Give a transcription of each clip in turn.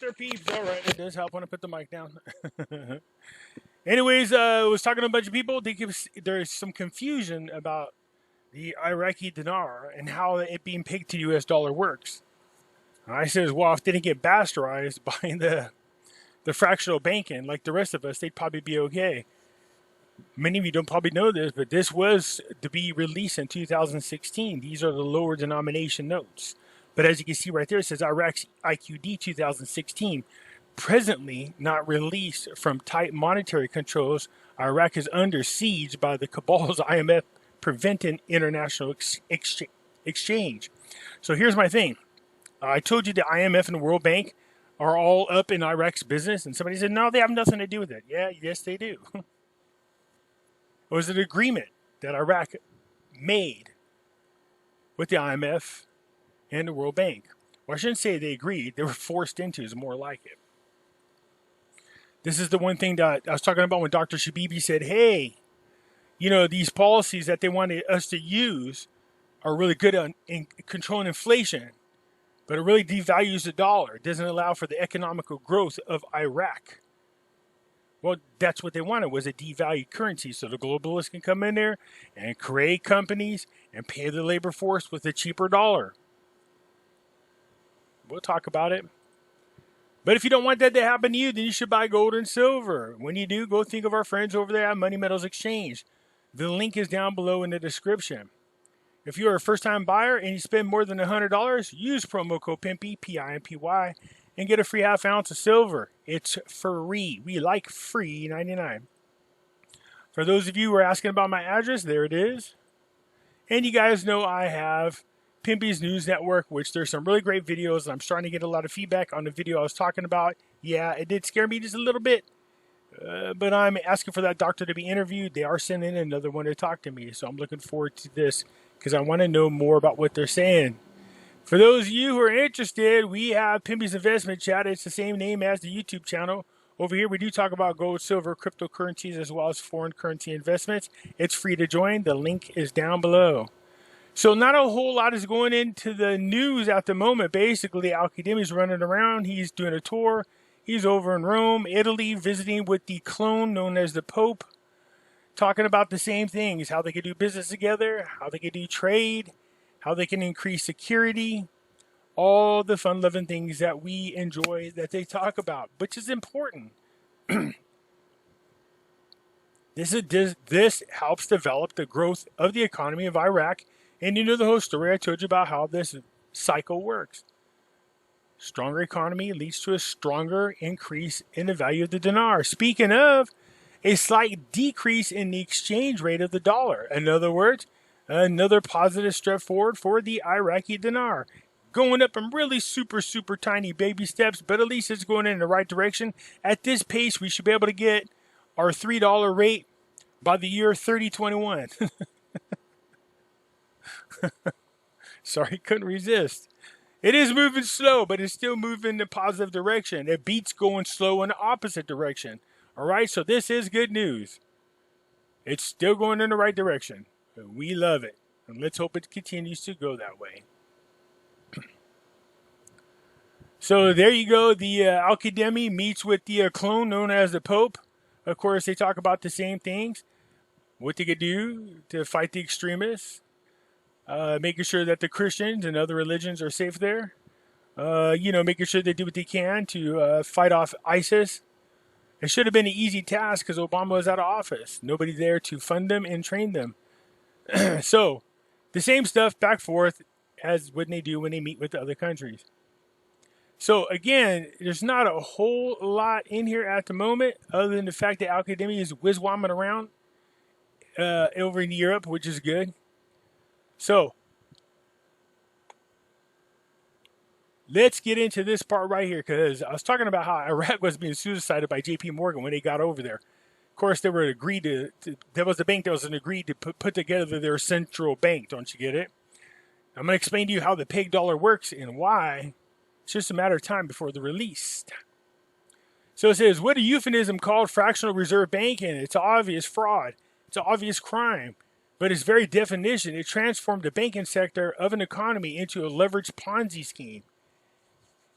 there, peeps. All right, it does help when I put the mic down. Anyways, I was talking to a bunch of people. There's some confusion about the Iraqi dinar and how it being pegged to U.S. dollar works. I says, well, if they didn't get bastardized by the fractional banking like the rest of us, they'd probably be okay. Many of you don't probably know this, but this was to be released in 2016. These are the lower denomination notes. But as you can see right there, it says Iraq's IQD 2016. Presently not released from tight monetary controls, Iraq is under siege by the cabal's IMF preventing international exchange. So here's my thing. I told you the IMF and the World Bank are all up in Iraq's business, and somebody said, no, they have nothing to do with it. Yeah, yes, they do. It was an agreement that Iraq made with the IMF and the World Bank. Well, I shouldn't say they agreed. They were forced into is more like it. This is the one thing that I was talking about when Dr. Shabibi said, hey, you know, these policies that they wanted us to use are really good in controlling inflation, but it really devalues the dollar. It doesn't allow for the economical growth of Iraq. Well, that's what they wanted, was a devalued currency so the globalists can come in there and create companies and pay the labor force with a cheaper dollar. We'll talk about it. But if you don't want that to happen to you, then you should buy gold and silver. When you do, go think of our friends over there at Money Metals Exchange. The link is down below in the description. If you're a first-time buyer and you spend more than $100, use promo code Pimpy, P-I-M-P-Y, and get a free half ounce of silver. It's free. We like free 99. For those of you who are asking about my address, there it is. And you guys know I have Pimpy's News Network, which there's some really great videos. I'm starting to get a lot of feedback on the video I was talking about. Yeah, it did scare me just a little bit. But I'm asking for that doctor to be interviewed. They are sending another one to talk to me. So I'm looking forward to this because I want to know more about what they're saying. For those of you who are interested, we have Pimpy's Investment Chat. It's the same name as the YouTube channel. Over here, we do talk about gold, silver, cryptocurrencies, as well as foreign currency investments. It's free to join. The link is down below. So not a whole lot is going into the news at the moment. Basically, Al-Qademi is running around. He's doing a tour. He's over in Rome, Italy, visiting with the clone known as the Pope, talking about the same things, how they can do business together, how they can do trade, how they can increase security, all the fun-loving things that we enjoy that they talk about, which is important. This helps develop the growth of the economy of Iraq. And you know the whole story I told you about how this cycle works. Stronger economy leads to a stronger increase in the value of the dinar. Speaking of, a slight decrease in the exchange rate of the dollar. In other words, another positive step forward for the Iraqi dinar. Going up in really super, super tiny baby steps, but at least it's going in the right direction. At this pace, we should be able to get our $3 rate by the year 3021. Sorry, couldn't resist. It is moving slow, but it's still moving in the positive direction. It beats going slow in the opposite direction. All right, so this is good news. It's still going in the right direction. We love it, and let's hope it continues to go that way. So there you go. The Al-Qademi meets with the clone known as the Pope. Of course, they talk about the same things. What they could do to fight the extremists. Making sure that the Christians and other religions are safe there. Making sure they do what they can to fight off ISIS. It should have been an easy task because Obama was out of office. Nobody there to fund them and train them. So, the same stuff back forth as what they do when they meet with the other countries. So, again, there's not a whole lot in here at the moment other than the fact that Al-Qademi is whiz-womming around over in Europe, which is good. So, let's get into this part right here because I was talking about how Iraq was being suicided by J.P. Morgan when they got over there. Of course, they were agreed to there was a bank that was agreed to put together their central bank. Don't you get it? I'm going to explain to you how the peg dollar works and why. It's just a matter of time before they're released. So it says, what a euphemism called fractional reserve banking. It's obvious fraud. It's obvious crime. But its very definition, it transformed the banking sector of an economy into a leveraged Ponzi scheme.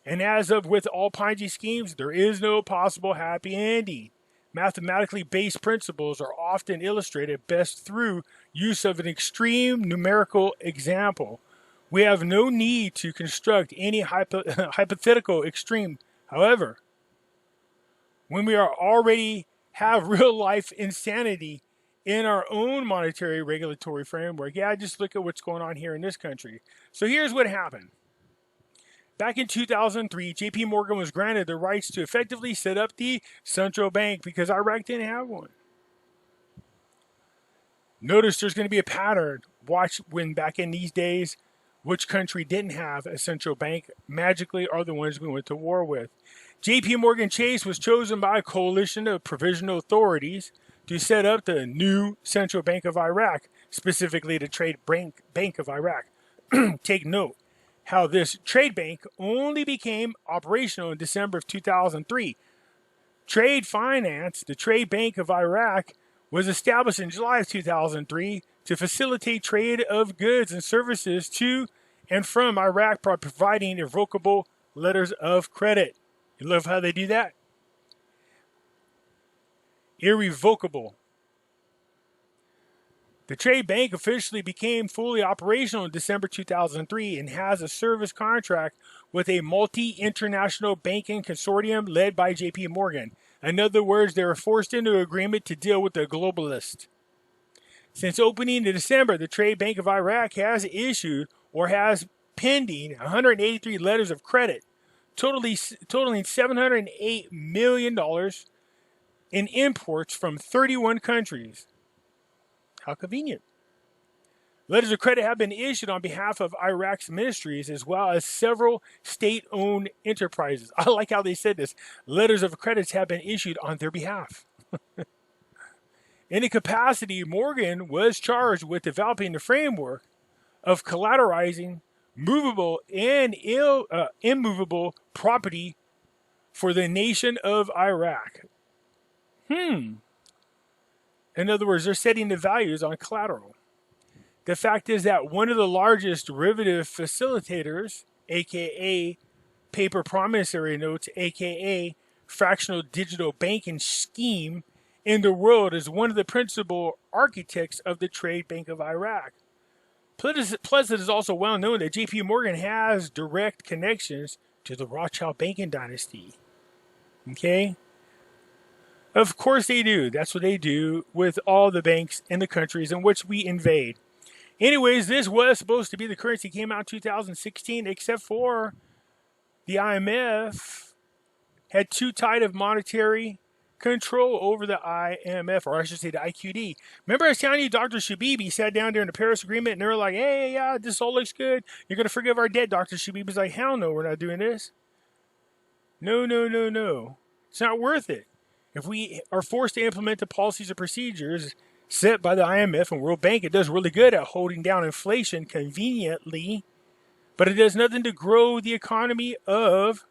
And as of with all Ponzi schemes, there is no possible happy ending. Mathematically based principles are often illustrated best through use of an extreme numerical example. We have no need to construct any hypothetical extreme. However, when we are already have real life insanity in our own monetary regulatory framework, just look at what's going on here in this country. So here's what happened. Back in 2003, JP Morgan was granted the rights to effectively set up the central bank because Iraq didn't have one. Notice there's going to be a pattern. Watch when back in these days, which country didn't have a central bank magically are the ones we went to war with. JP Morgan Chase was chosen by a coalition of provisional authorities to set up the new Central Bank of Iraq, specifically the Trade Bank of Iraq. Take note how this trade bank only became operational in December of 2003. Trade Finance, the Trade Bank of Iraq, was established in July of 2003 to facilitate trade of goods and services to and from Iraq by providing irrevocable letters of credit. You love how they do that? Irrevocable. The trade bank officially became fully operational in December 2003 and has a service contract with a multi-international banking consortium led by JP Morgan. In other words, they were forced into an agreement to deal with the globalists. Since opening in December, the Trade Bank of Iraq has issued or has pending 183 letters of credit, totaling $708 million in imports from 31 countries. How convenient. Letters of credit have been issued on behalf of Iraq's ministries as well as several state-owned enterprises. I like how they said this. Letters of credit have been issued on their behalf. In a capacity, Morgan was charged with developing the framework of collateralizing movable and immovable property for the nation of Iraq. In other words, they're setting the values on collateral. The fact is that one of the largest derivative facilitators, aka paper promissory notes, aka fractional digital banking scheme in the world, is one of the principal architects of the Trade Bank of Iraq. Plus, it is also well known that JP Morgan has direct connections to the Rothschild banking dynasty. Okay? Of course they do. That's what they do with all the banks in the countries in which we invade. Anyways, this was supposed to be the currency came out in 2016, except for the IMF had too tight of monetary control over the IMF, or I should say the IQD. Remember I was telling you Dr. Shabibi sat down during the Paris Agreement and they were like, hey, yeah, this all looks good. You're going to forgive our debt. Dr. Shabibi's like, hell no, we're not doing this. No. It's not worth it. If we are forced to implement the policies and procedures set by the IMF and World Bank, it does really good at holding down inflation conveniently, but it does nothing to grow the economy of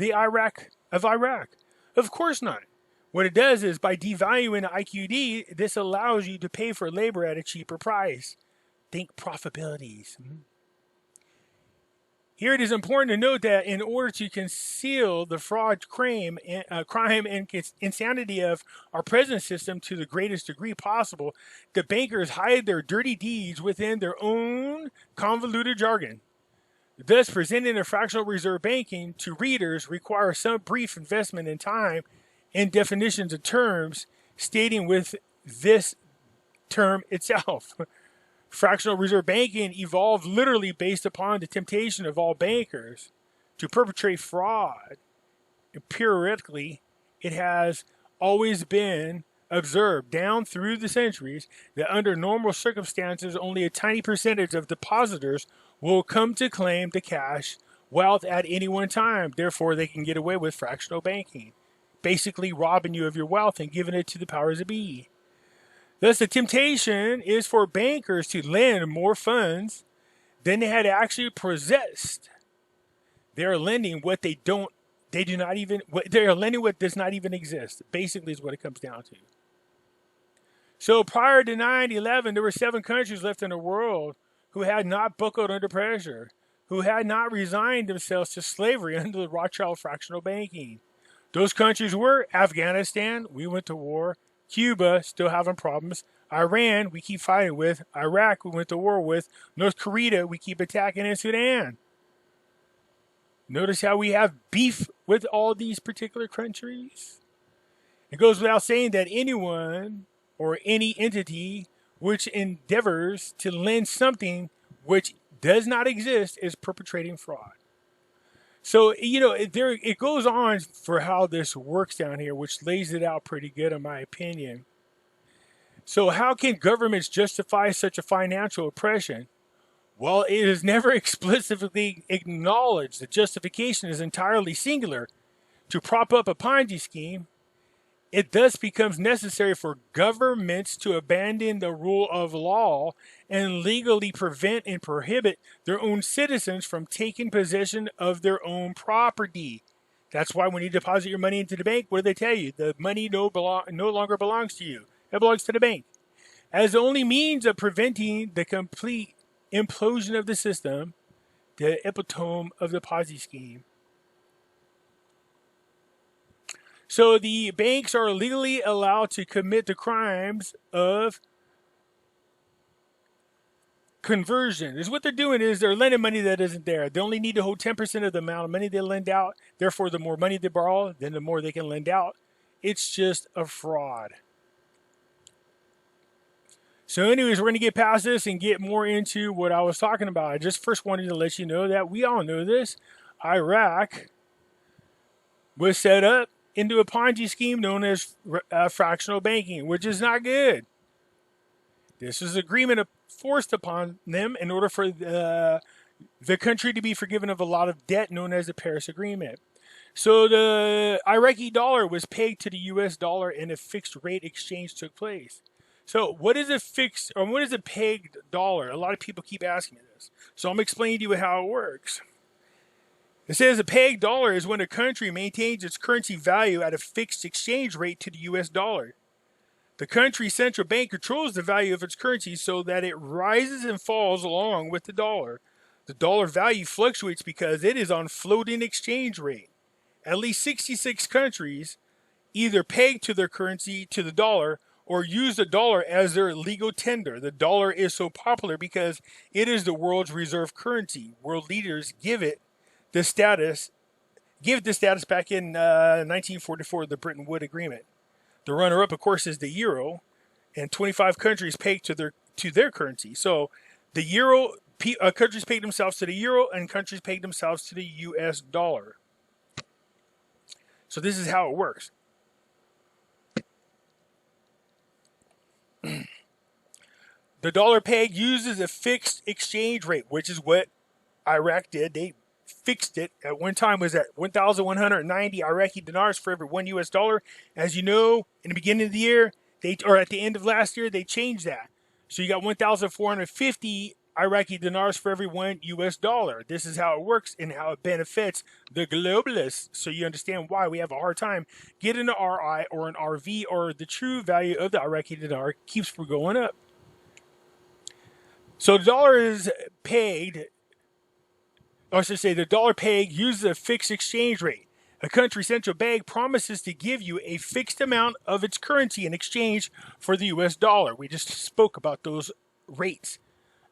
Iraq. Of course not. What it does is by devaluing the IQD, this allows you to pay for labor at a cheaper price. Think profitabilities. Here it is important to note that in order to conceal the fraud, crime, and insanity of our present system to the greatest degree possible, the bankers hide their dirty deeds within their own convoluted jargon. Thus, presenting a fractional reserve banking to readers requires some brief investment in time and definitions of terms, stating with this term itself. Fractional reserve banking evolved literally based upon the temptation of all bankers to perpetrate fraud. Empirically, it has always been observed down through the centuries that under normal circumstances, only a tiny percentage of depositors will come to claim the cash wealth at any one time. Therefore, they can get away with fractional banking, basically robbing you of your wealth and giving it to the powers that be. Thus, the temptation is for bankers to lend more funds than they had actually possessed. They are lending what they are lending what does not even exist. Basically is what it comes down to. So prior to 9/11, there were 7 countries left in the world who had not buckled under pressure. who had not resigned themselves to slavery under the Rothschild fractional banking. Those countries were Afghanistan, we went to war, Cuba, still having problems, Iran, we keep fighting with, Iraq, we went to war with, North Korea, we keep attacking, and Sudan. Notice how we have beef with all these particular countries? It goes without saying that anyone or any entity which endeavors to lend something which does not exist is perpetrating fraud. So, it goes on for how this works down here, which lays it out pretty good in my opinion. So how can governments justify such a financial oppression? Well, it is never explicitly acknowledged. The justification is entirely singular. To prop up a Ponzi scheme, it thus becomes necessary for governments to abandon the rule of law and legally prevent and prohibit their own citizens from taking possession of their own property. That's why when you deposit your money into the bank, what do they tell you? The money no longer belongs to you. It belongs to the bank. As the only means of preventing the complete implosion of the system, the epitome of the Ponzi scheme. So the banks are legally allowed to commit the crimes of conversion. Is what they're doing is they're lending money that isn't there. They only need to hold 10% of the amount of money they lend out. Therefore, the more money they borrow, then the more they can lend out. It's just a fraud. So anyways, we're going to get past this and get more into what I was talking about. I just first wanted to let you know that we all know this. Iraq was set up into a Ponzi scheme known as fractional banking, which is not good. This is agreement forced upon them in order for the country to be forgiven of a lot of debt known as the Paris Agreement. So the Iraqi dollar was pegged to the US dollar and a fixed rate exchange took place. So what is a pegged dollar? A lot of people keep asking me this. So I'm explaining to you how it works. It says a pegged dollar is when a country maintains its currency value at a fixed exchange rate to the US dollar. The country's central bank controls the value of its currency so that it rises and falls along with the dollar. The dollar value fluctuates because it is on floating exchange rate. At least 66 countries either peg to their currency to the dollar or use the dollar as their legal tender. The dollar is so popular because it is the world's reserve currency. World leaders give the status back in 1944, the Bretton Woods Agreement. The runner-up, of course, is the euro, and 25 countries peg to their currency. So the euro, countries peg themselves to the euro, and countries peg themselves to the U.S. dollar. So this is how it works. The dollar peg uses a fixed exchange rate, which is what Iraq did. They fixed it. At one time was at 1,190 Iraqi dinars for every $1 US. As you know, in the beginning of the year, or at the end of last year, they changed that. So you got 1,450 Iraqi dinars for every $1 US. This is how it works and how it benefits the globalists. So you understand why we have a hard time getting an RI or an RV, or the true value of the Iraqi dinar keeps from going up. So the dollar is pegged, or I should say the dollar peg uses a fixed exchange rate. A country's central bank promises to give you a fixed amount of its currency in exchange for the US dollar. We just spoke about those rates.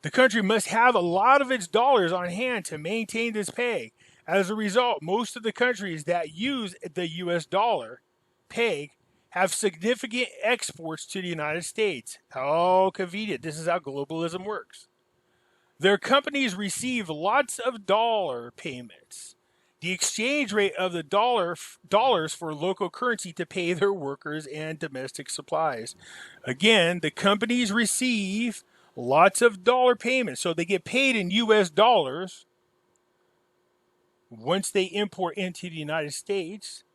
The country must have a lot of its dollars on hand to maintain this peg. As a result, most of the countries that use the US dollar peg have significant exports to the United States. How convenient. This is how globalism works. Their companies receive lots of dollar payments. The exchange rate of the dollars for local currency to pay their workers and domestic supplies. Again, the companies receive lots of dollar payments. So they get paid in US dollars once they import into the United States.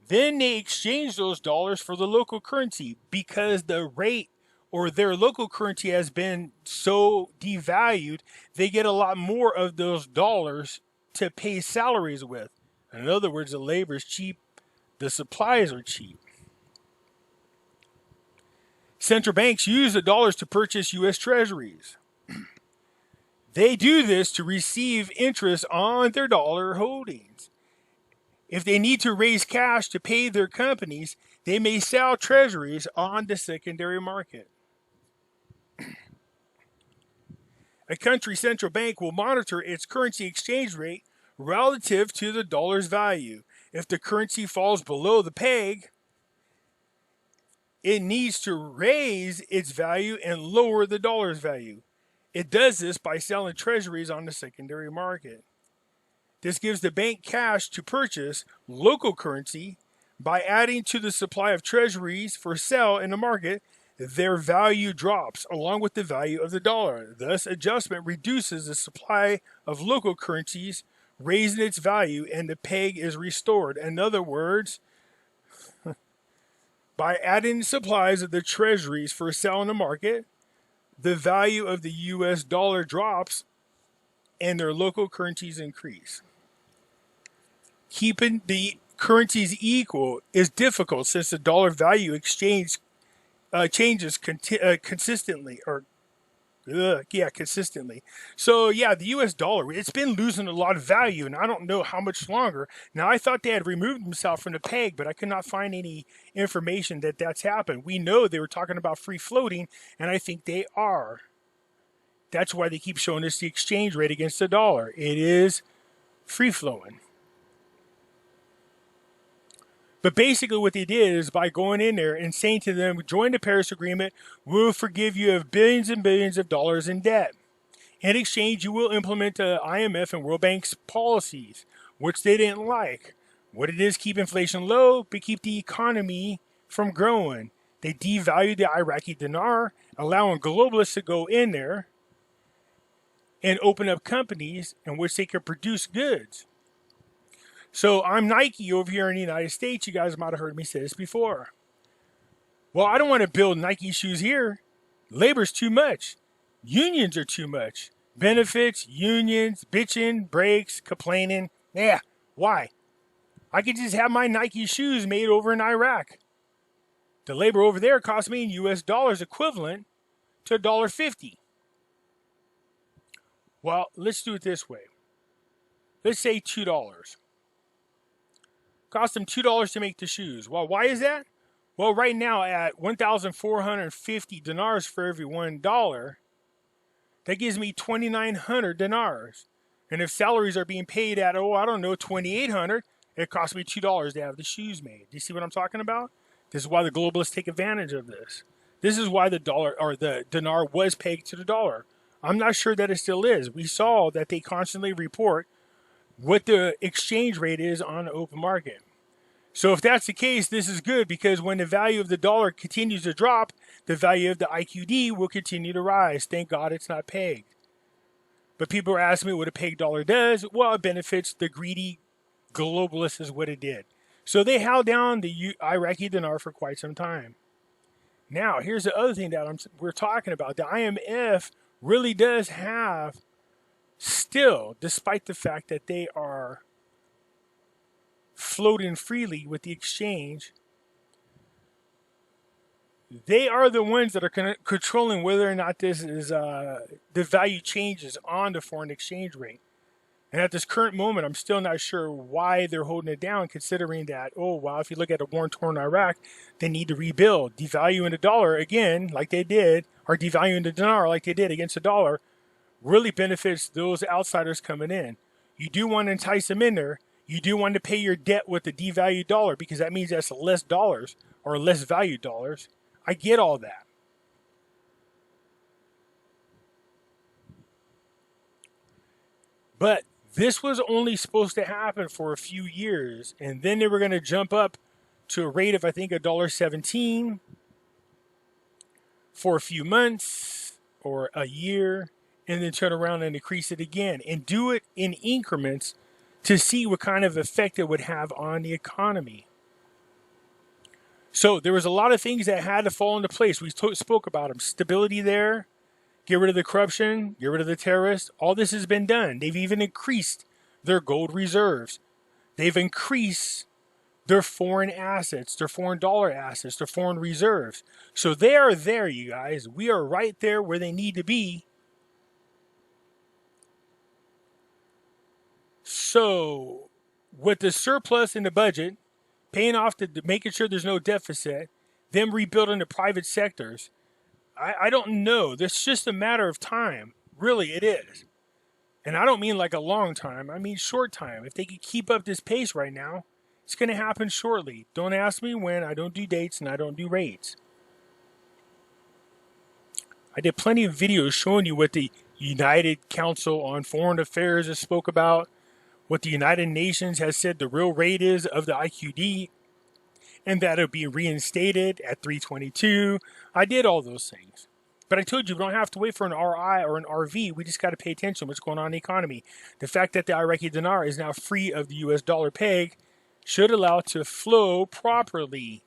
Then they exchange those dollars for the local currency because the rate or their local currency has been so devalued, they get a lot more of those dollars to pay salaries with. In other words, the labor is cheap, the supplies are cheap. Central banks use the dollars to purchase U.S. treasuries. They do this to receive interest on their dollar holdings. If they need to raise cash to pay their companies, they may sell treasuries on the secondary market. A country's central bank will monitor its currency exchange rate relative to the dollar's value. If the currency falls below the peg, it needs to raise its value and lower the dollar's value. It does this by selling treasuries on the secondary market. This gives the bank cash to purchase local currency. By adding to the supply of treasuries for sale in the market, their value drops along with the value of the dollar. Thus, adjustment reduces the supply of local currencies, raising its value, and the peg is restored. In other words, by adding supplies of the treasuries for sale in the market, the value of the US dollar drops and their local currencies increase. Keeping the currencies equal is difficult since the dollar value exchange changes consistently, consistently. So yeah, the US dollar, it's been losing a lot of value, and I don't know how much longer. Now, I thought they had removed themselves from the peg, but I could not find any information that that's happened. We know they were talking about free floating, and I think they are. That's why they keep showing us the exchange rate against the dollar. It is free flowing. But basically what they did is by going in there and saying to them, join the Paris Agreement, we'll forgive you of billions and billions of dollars in debt. In exchange, you will implement the IMF and World Bank's policies, which they didn't like. What it is, keep inflation low, but keep the economy from growing. They devalued the Iraqi dinar, allowing globalists to go in there and open up companies in which they could produce goods. So I'm Nike over here in the United States. You guys might have heard me say this before. Well, I don't want to build Nike shoes here. Labor's too much. Unions are too much. Benefits, unions, bitching, breaks, complaining. Yeah, why? I could just have my Nike shoes made over in Iraq. The labor over there cost me in US dollars equivalent to $1.50. Well, let's do it this way. Let's say $2. Cost them $2 to make the shoes. Well, why is that? Well, right now at 1,450 dinars for every $1, that gives me 2,900 dinars. And if salaries are being paid at, 2,800, it costs me $2 to have the shoes made. Do you see what I'm talking about? This is why the globalists take advantage of this. This is why the dollar or the dinar was pegged to the dollar. I'm not sure that it still is. We saw that they constantly report what the exchange rate is on the open market. So if that's the case, this is good because when the value of the dollar continues to drop, the value of the IQD will continue to rise. Thank God it's not pegged. But people are asking me what a pegged dollar does. Well, it benefits the greedy globalists is what it did. So they held down the Iraqi dinar for quite some time. Now, here's the other thing that we're talking about. The IMF really does have still, despite the fact that they are floating freely with the exchange, they are the ones that are controlling whether or not this is the value changes on the foreign exchange rate. And at this current moment, I'm still not sure why they're holding it down, considering that, if you look at a war-torn Iraq, they need to rebuild. Devaluing the dollar again, like they did, or devaluing the dinar like they did against the dollar, really benefits those outsiders coming in. You do want to entice them in there. You do want to pay your debt with the devalued dollar because that means that's less dollars or less valued dollars. I get all that. But this was only supposed to happen for a few years, and then they were going to jump up to a rate of, I think, $1.17 for a few months or a year, and then turn around and increase it again and do it in increments to see what kind of effect it would have on the economy. So there was a lot of things that had to fall into place. We spoke about them. Stability there, get rid of the corruption, get rid of the terrorists. All this has been done. They've even increased their gold reserves. They've increased their foreign assets, their foreign dollar assets, their foreign reserves. So they are there, you guys. We are right there where they need to be. So, with the surplus in the budget, paying off making sure there's no deficit, them rebuilding the private sectors, I don't know. It's just a matter of time. Really, it is. And I don't mean like a long time. I mean short time. If they could keep up this pace right now, it's going to happen shortly. Don't ask me when. I don't do dates and I don't do rates. I did plenty of videos showing you what the United Council on Foreign Affairs has spoke about, what the United Nations has said the real rate is of the IQD, and that it'll be reinstated at 322. I did all those things. But I told you, we don't have to wait for an RI or an RV. We just got to pay attention to what's going on in the economy. The fact that the Iraqi dinar is now free of the US dollar peg should allow it to flow properly.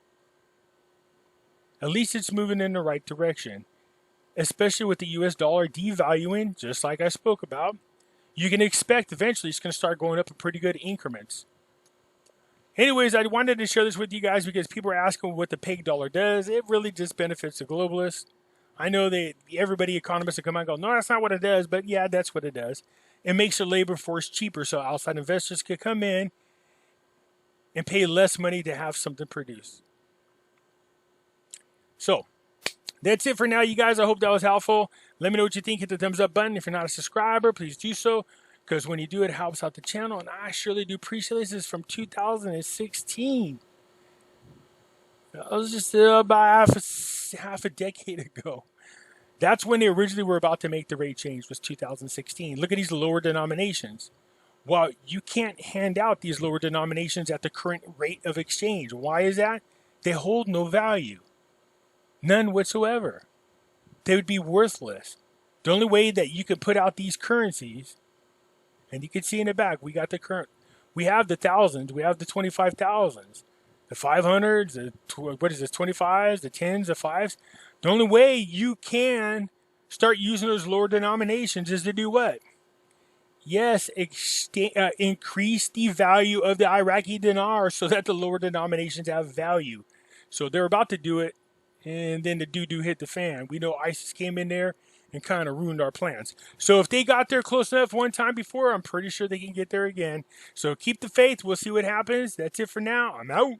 At least it's moving in the right direction. Especially with the US dollar devaluing, just like I spoke about. You can expect eventually it's going to start going up in pretty good increments. Anyways, I wanted to share this with you guys because people are asking what the peg dollar does. It really just benefits the globalists. I know that everybody, economists, will come out and go, no, that's not what it does. But yeah, that's what it does. It makes the labor force cheaper so outside investors can come in and pay less money to have something produced. So, that's it for now, you guys. I hope that was helpful. Let me know what you think. Hit the thumbs up button. If you're not a subscriber, please do so. Because when you do, it helps out the channel. And I surely do appreciate this. This is from 2016. That was just about half a decade ago. That's when they originally were about to make the rate change, was 2016. Look at these lower denominations. Well, you can't hand out these lower denominations at the current rate of exchange. Why is that? They hold no value. None whatsoever. They would be worthless. The only way that you could put out these currencies, and you can see in the back, we got the current, we have the thousands, we have the 25,000s, the 500s, what is this, 25s, the 10s, the 5s. The only way you can start using those lower denominations is to do what? Yes, increase the value of the Iraqi dinar so that the lower denominations have value. So they're about to do it, and then the doo-doo hit the fan. We know ISIS came in there and kind of ruined our plans. So if they got there close enough one time before, I'm pretty sure they can get there again. So keep the faith. We'll see what happens. That's it for now. I'm out.